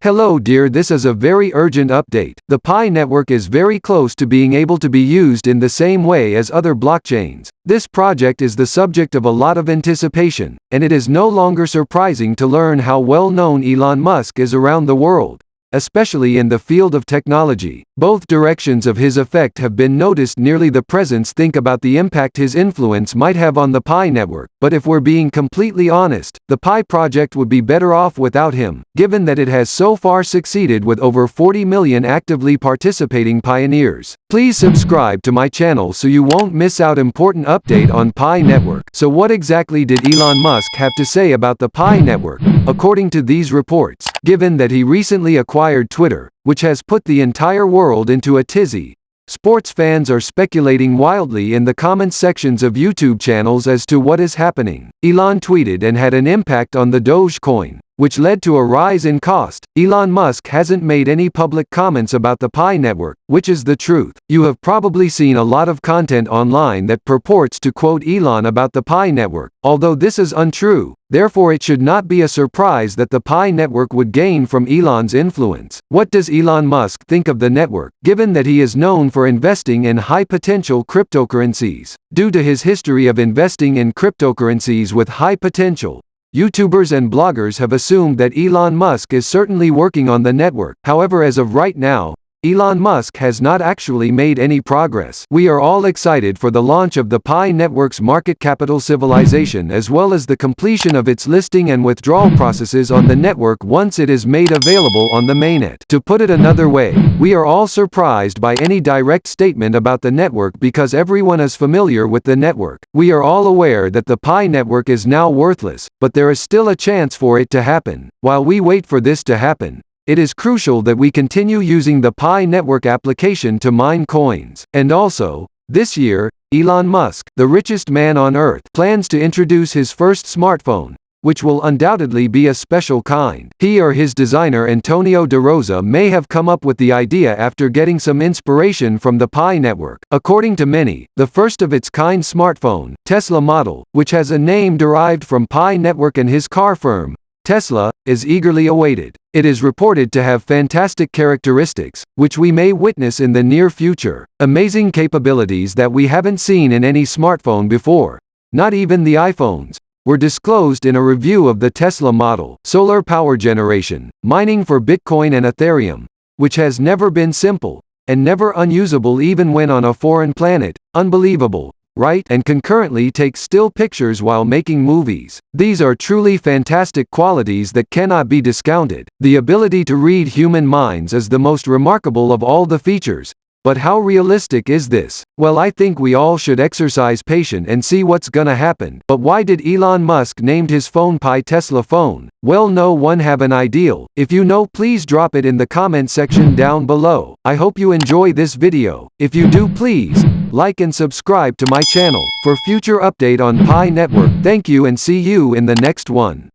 Hello dear, this is a very urgent update. The Pi network is very close to being able to be used in the same way as other blockchains. This project is the subject of a lot of anticipation, and it is no longer surprising to learn how well known Elon Musk is around the world, especially in the field of technology. Both directions of his effect have been noticed nearly the presence. Think about the impact his influence might have on the Pi network, but if we're being completely honest, the Pi project would be better off without him, given that it has so far succeeded with over 40 million actively participating pioneers. Please subscribe to my channel so you won't miss out important update on Pi network. So what exactly did Elon Musk have to say about the Pi network? According to these reports, given that he recently acquired Twitter, which has put the entire world into a tizzy, sports fans are speculating wildly in the comments sections of YouTube channels as to what is happening. Elon tweeted and had an impact on the Dogecoin, which led to a rise in cost. Elon Musk hasn't made any public comments about the Pi network, which is the truth. You have probably seen a lot of content online that purports to quote Elon about the Pi network, although this is untrue. Therefore it should not be a surprise that the Pi network would gain from Elon's influence. What does Elon Musk think of the network, given that he is known for investing in high-potential cryptocurrencies? Due to his history of investing in cryptocurrencies with high potential, YouTubers and bloggers have assumed that Elon Musk is certainly working on the network. However, as of right now, Elon Musk has not actually made any progress. We are all excited for the launch of the Pi network's market capital civilization, as well as the completion of its listing and withdrawal processes on the network once it is made available on the mainnet. To put it another way, we are all surprised by any direct statement about the network because everyone is familiar with the network. We are all aware that the Pi network is now worthless, but there is still a chance for it to happen. While we wait for this to happen, it is crucial that we continue using the Pi network application to mine coins. And also, this year, Elon Musk, the richest man on Earth, plans to introduce his first smartphone, which will undoubtedly be a special kind. He or his designer Antonio De Rosa may have come up with the idea after getting some inspiration from the Pi network. According to many, the first of its kind smartphone, Tesla model, which has a name derived from Pi network and his car firm, Tesla, is eagerly awaited. It is reported to have fantastic characteristics, which we may witness in the near future. Amazing capabilities that we haven't seen in any smartphone before, not even the iPhones, were disclosed in a review of the Tesla model. Solar power generation, mining for Bitcoin and Ethereum, which has never been simple, and never unusable even when on a foreign planet. Unbelievable, right? And concurrently take still pictures while making movies. These are truly fantastic qualities that cannot be discounted. The ability to read human minds is the most remarkable of all the features. But how realistic is this? Well, I think we all should exercise patience and see what's gonna happen. But why did Elon Musk named his phone Pi Tesla phone? Well, no one have an idea. If you know, please drop it in the comment section down below. I hope you enjoy this video. If you do, please like and subscribe to my channel for future update on Pi network. Thank you and see you in the next one.